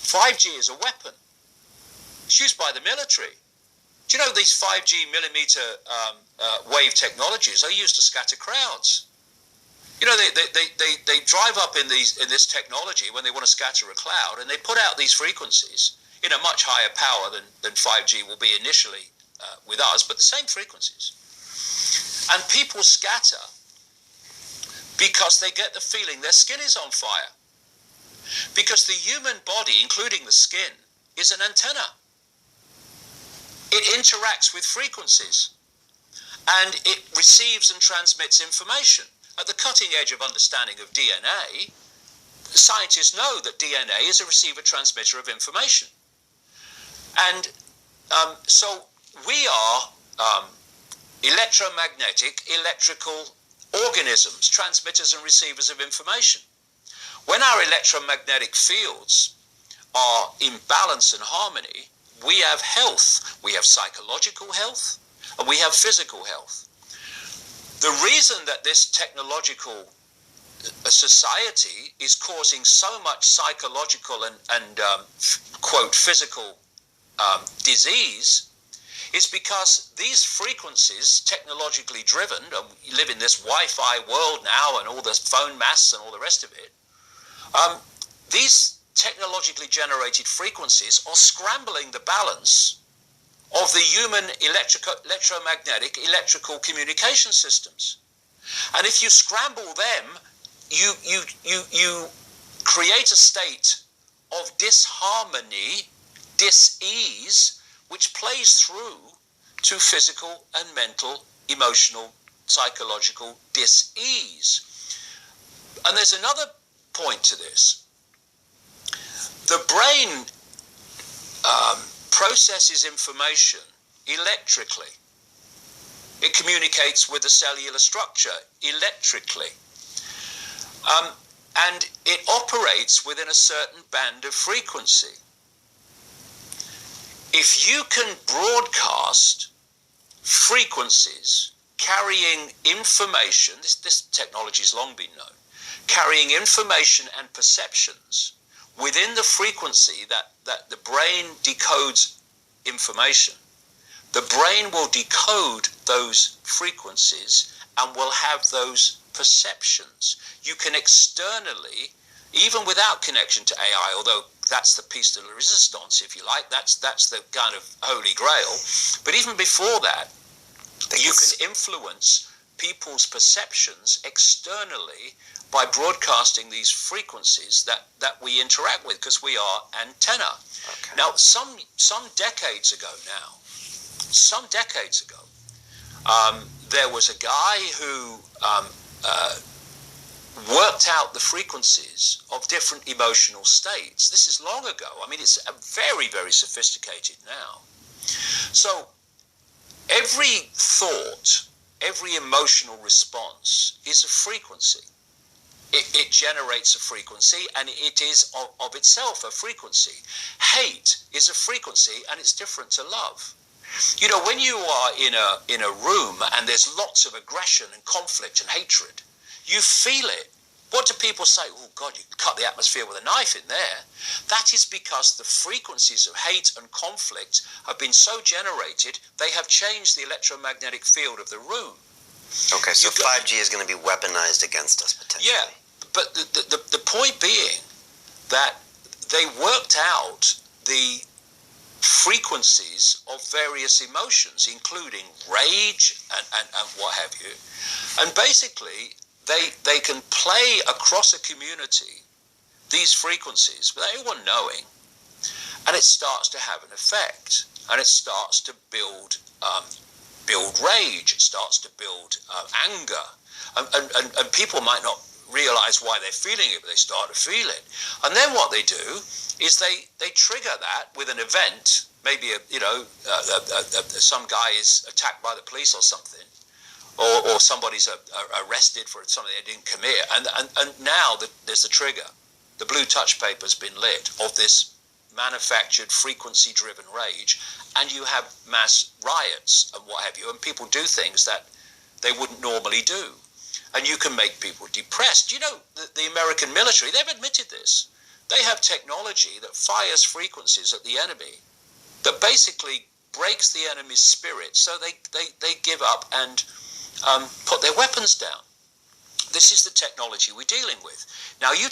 5G is a weapon. It's used by the military. Do you know these 5G millimeter wave technologies are used to scatter crowds? You know, they drive up in this technology when they want to scatter a cloud, and they put out these frequencies in a much higher power than 5G will be initially with us, but the same frequencies. And people scatter because they get the feeling their skin is on fire. Because the human body, including the skin, is an antenna. It interacts with frequencies, and it receives and transmits information. At the cutting edge of understanding of DNA, scientists know that DNA is a receiver-transmitter of information. And so we are electromagnetic, electrical organisms, transmitters and receivers of information. When our electromagnetic fields are in balance and harmony, we have health. We have psychological health, and we have physical health. The reason that this technological society is causing so much psychological and quote, physical disease is because these frequencies, technologically driven, and we live in this Wi-Fi world now and all the phone masts and all the rest of it, these technologically generated frequencies are scrambling the balance of the human electromagnetic electrical communication systems. And if you scramble them, you create a state of disharmony, dis-ease, which plays through to physical and mental, emotional, psychological dis-ease. And there's another point to this. The brain processes information electrically. It communicates with the cellular structure electrically. And it operates within a certain band of frequency. If you can broadcast frequencies carrying information, this technology has long been known, carrying information and perceptions within the frequency that the brain decodes information, the brain will decode those frequencies and will have those perceptions. You can externally, even without connection to AI, although that's the piece de la resistance, if you like, that's the kind of holy grail. But even before that, you can influence people's perceptions externally by broadcasting these frequencies that we interact with, because we are antenna. Okay. Now, some decades ago there was a guy who worked out the frequencies of different emotional states. This is long ago. I mean, it's very, very sophisticated now. So every thought, every emotional response is a frequency. It generates a frequency, and it is of itself a frequency. Hate is a frequency, and it's different to love. You know, when you are in a room and there's lots of aggression and conflict and hatred, you feel it. What do people say? Oh, God, you cut the atmosphere with a knife in there. That is because the frequencies of hate and conflict have been so generated, they have changed the electromagnetic field of the room. Okay, so 5G is going to be weaponized against us, potentially. Yeah, but the point being that they worked out the frequencies of various emotions, including rage and what have you. And basically, they can play across a community these frequencies without anyone knowing, and it starts to have an effect, and it starts to build rage, it starts to build anger, and people might not realize why they're feeling it, but they start to feel it. And then what they do is they trigger that with an event. Maybe some guy is attacked by the police or something, or somebody's arrested for something they didn't commit, and now there's the trigger. The blue touch paper's been lit of this manufactured frequency-driven rage, and you have mass riots and what have you, and people do things that they wouldn't normally do, and you can make people depressed. You know, the American military, they've admitted this. They have technology that fires frequencies at the enemy that basically breaks the enemy's spirit, so they give up and put their weapons down. This is the technology we're dealing with. Now, you